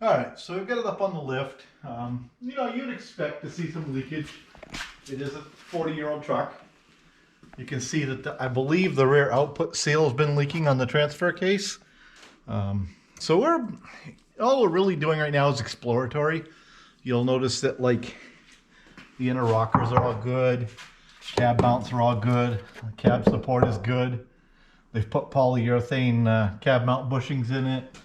All right, so we've got it up on the lift. You know, you'd expect to see some leakage. It is a 40-year-old truck. You can see that I believe the rear output seal has been leaking on the transfer case. So all we're really doing right now is exploratory. You'll notice that like the inner rockers are all good, cab mounts are all good, cab support is good. They've put polyurethane cab mount bushings in it.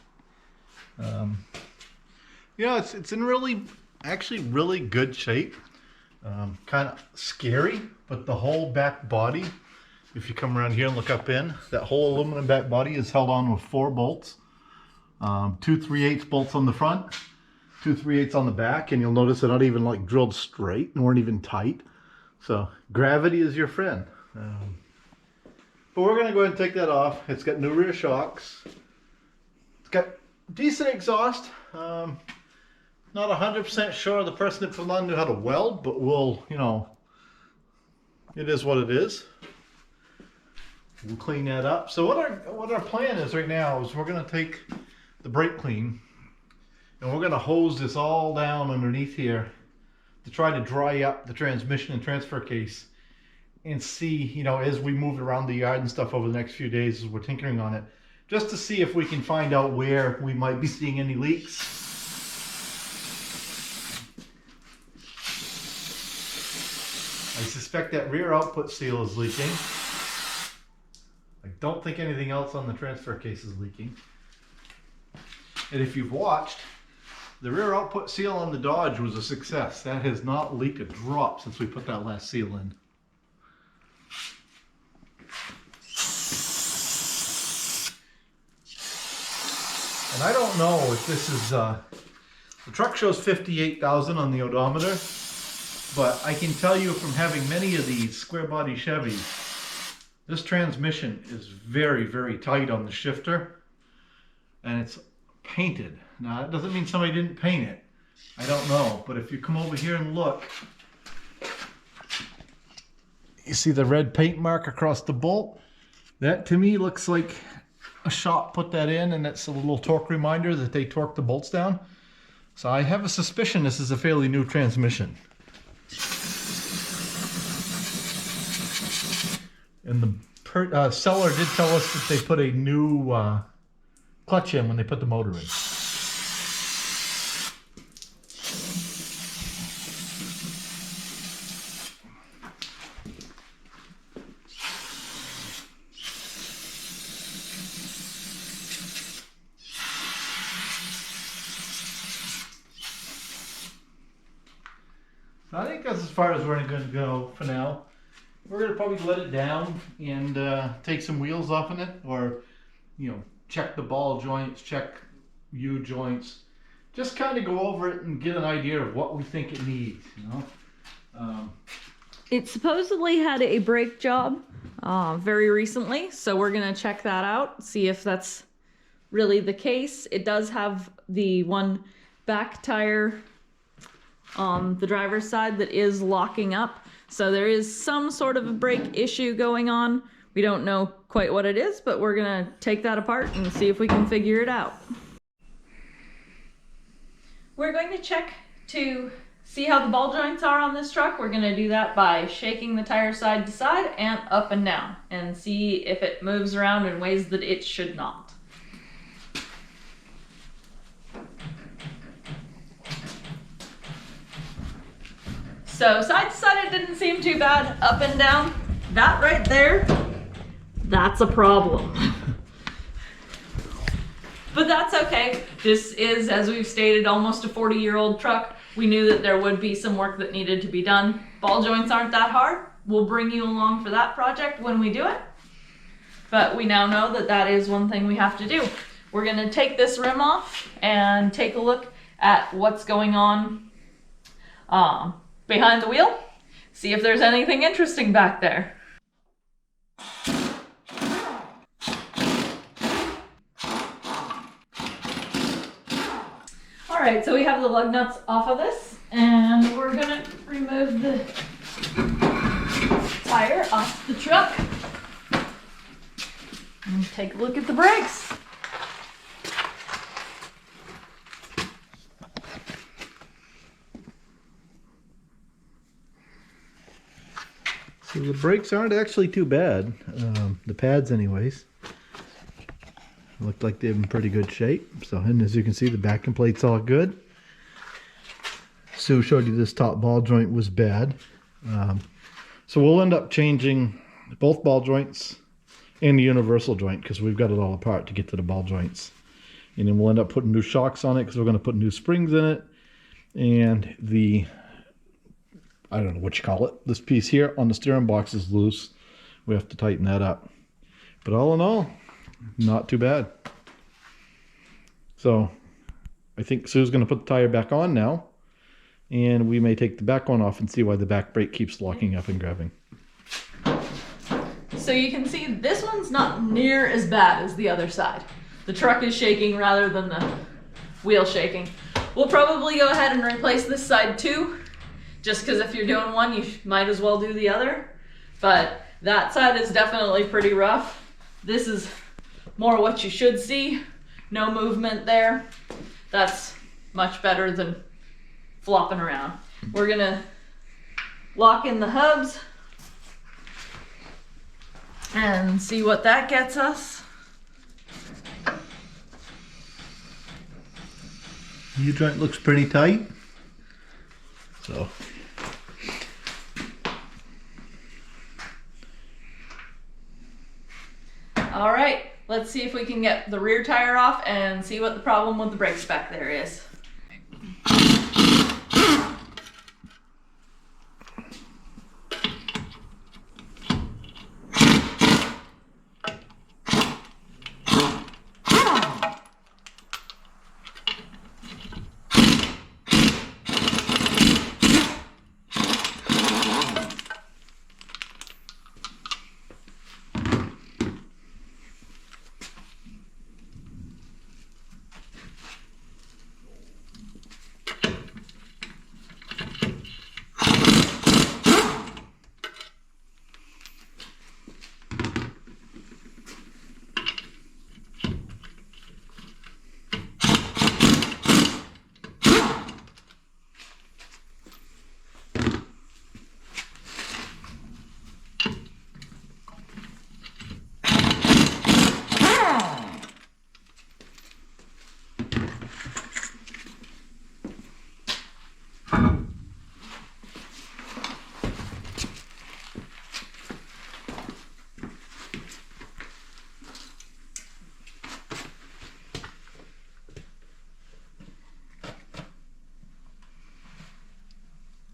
Yeah, it's in actually really good shape. Kind of scary, but the whole back body, if you come around here and look up in, that whole aluminum back body is held on with 4 bolts. 2 3/8 bolts on the front, 2 3/8 on the back, and you'll notice they're not even like drilled straight and weren't even tight. So gravity is your friend. But we're going to go ahead and take that off. It's got new rear shocks. It's got decent exhaust. Not 100% sure the person that put it on knew how to weld, but we'll, you know, it is what it is. We'll clean that up. So what our plan is right now is we're going to take the brake clean and we're going to hose this all down underneath here to try to dry up the transmission and transfer case and see, you know, as we move around the yard and stuff over the next few days as we're tinkering on it, just to see if we can find out where we might be seeing any leaks. I suspect that rear output seal is leaking. I don't think anything else on the transfer case is leaking. And if you've watched, the rear output seal on the Dodge was a success. That has not leaked a drop since we put that last seal in. And I don't know if this is, the truck shows 58,000 on the odometer, but I can tell you from having many of these square body Chevys, this transmission is very, very tight on the shifter, and it's painted. Now, that doesn't mean somebody didn't paint it. I don't know, but if you come over here and look, you see the red paint mark across the bolt? That to me looks like a shop put that in, and it's a little torque reminder that they torqued the bolts down. So I have a suspicion this is a fairly new transmission. And the seller did tell us that they put a new clutch in when they put the motor in. So I think that's as far as we're going to go for now. We're going to probably let it down and take some wheels off in it, or, you know, check the ball joints, check U joints, just kind of go over it and get an idea of what we think it needs, you know. It supposedly had a brake job very recently, so we're going to check that out, see if that's really the case. It does have the one back tire on the driver's side that is locking up. So there is some sort of a brake issue going on. We don't know quite what it is, but we're gonna take that apart and see if we can figure it out. We're going to check to see how the ball joints are on this truck. We're gonna do that by shaking the tire side to side and up and down and see if it moves around in ways that it should not. So side to side, it didn't seem too bad. Up and down, that right there, that's a problem. But that's okay. This is, as we've stated, almost a 40-year-old truck. We knew that there would be some work that needed to be done. Ball joints aren't that hard. We'll bring you along for that project when we do it. But we now know that that is one thing we have to do. We're gonna take this rim off and take a look at what's going on behind the wheel, see if there's anything interesting back there. All right, so we have the lug nuts off of this, and we're gonna remove the tire off the truck and take a look at the brakes. The brakes aren't actually too bad. The pads anyways. Look like they're in pretty good shape. So, and as you can see, the backing plate's all good. Sue showed you this top ball joint was bad. So we'll end up changing both ball joints and the universal joint because we've got it all apart to get to the ball joints. And then we'll end up putting new shocks on it because we're going to put new springs in it. And the, I don't know what you call it, this piece here on the steering box is loose. We have to tighten that up. But all in all, not too bad. So I think Sue's going to put the tire back on now. And we may take the back one off and see why the back brake keeps locking up and grabbing. So you can see this one's not near as bad as the other side. The truck is shaking rather than the wheel shaking. We'll probably go ahead and replace this side too, just because if you're doing one, you might as well do the other. But that side is definitely pretty rough. This is more what you should see. No movement there. That's much better than flopping around. We're gonna lock in the hubs and see what that gets us. The joint looks pretty tight. So all right, let's see if we can get the rear tire off and see what the problem with the brakes back there is.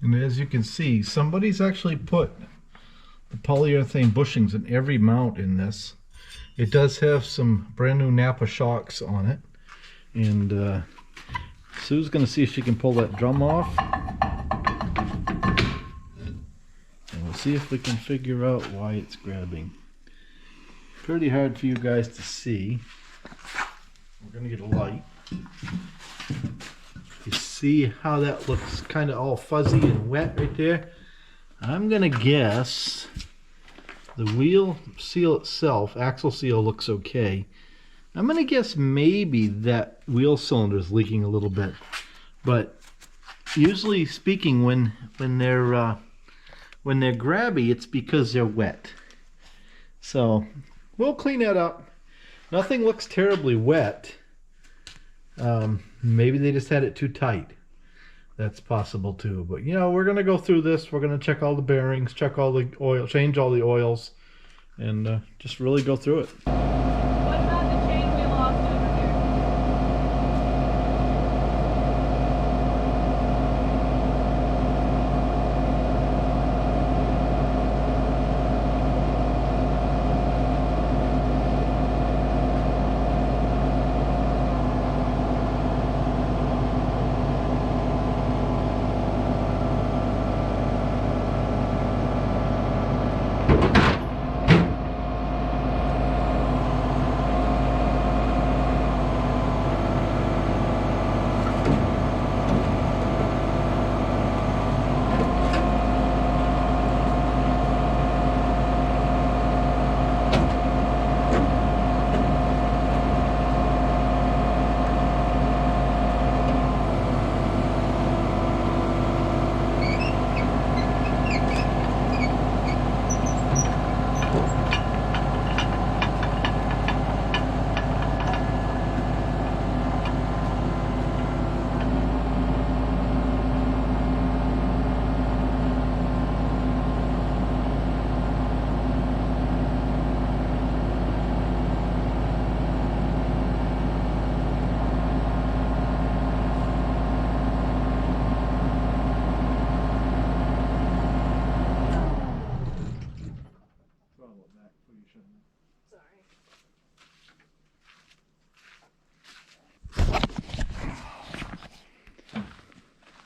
And as you can see, somebody's actually put the polyurethane bushings in every mount in this. It does have some brand new Napa shocks on it. And Sue's going to see if she can pull that drum off. And we'll see if we can figure out why it's grabbing. Pretty hard for you guys to see. We're going to get a light. You see how that looks kind of all fuzzy and wet right there? I'm gonna guess the wheel seal itself, axle seal, looks okay. I'm gonna guess maybe that wheel cylinder is leaking a little bit, but usually speaking, when they're grabby, it's because they're wet. So we'll clean that up. Nothing looks terribly wet. Maybe they just had it too tight. That's possible too. But you know, we're going to go through this. We're going to check all the bearings, check all the oil, change all the oils, and just really go through it. What about the chain we lost over here?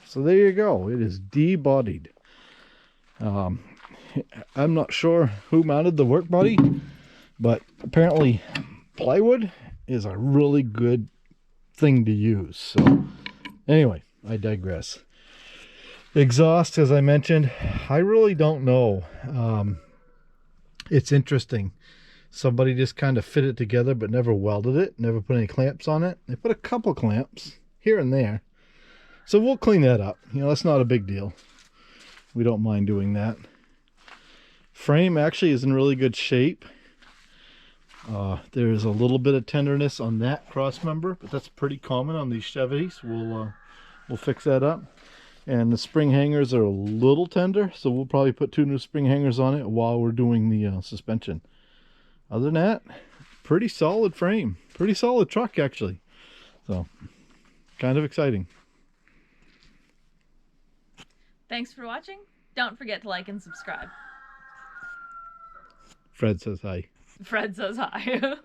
So there you go. It is D-bodied. I'm not sure who mounted the work body, but apparently plywood is a really good thing to use. So anyway, I digress. Exhaust, as I mentioned, I really don't know. It's interesting. Somebody just kind of fit it together but never welded it, never put any clamps on it. They put a couple clamps here and there. So we'll clean that up. You know, that's not a big deal. We don't mind doing that. Frame actually is in really good shape. There's a little bit of tenderness on that cross member, but that's pretty common on these Chevys. We'll fix that up. And the spring hangers are a little tender, so we'll probably put 2 new spring hangers on it while we're doing the suspension. Other than that, pretty solid frame. Pretty solid truck, actually. So, kind of exciting. Thanks for watching. Don't forget to like and subscribe. Fred says hi. Fred says hi.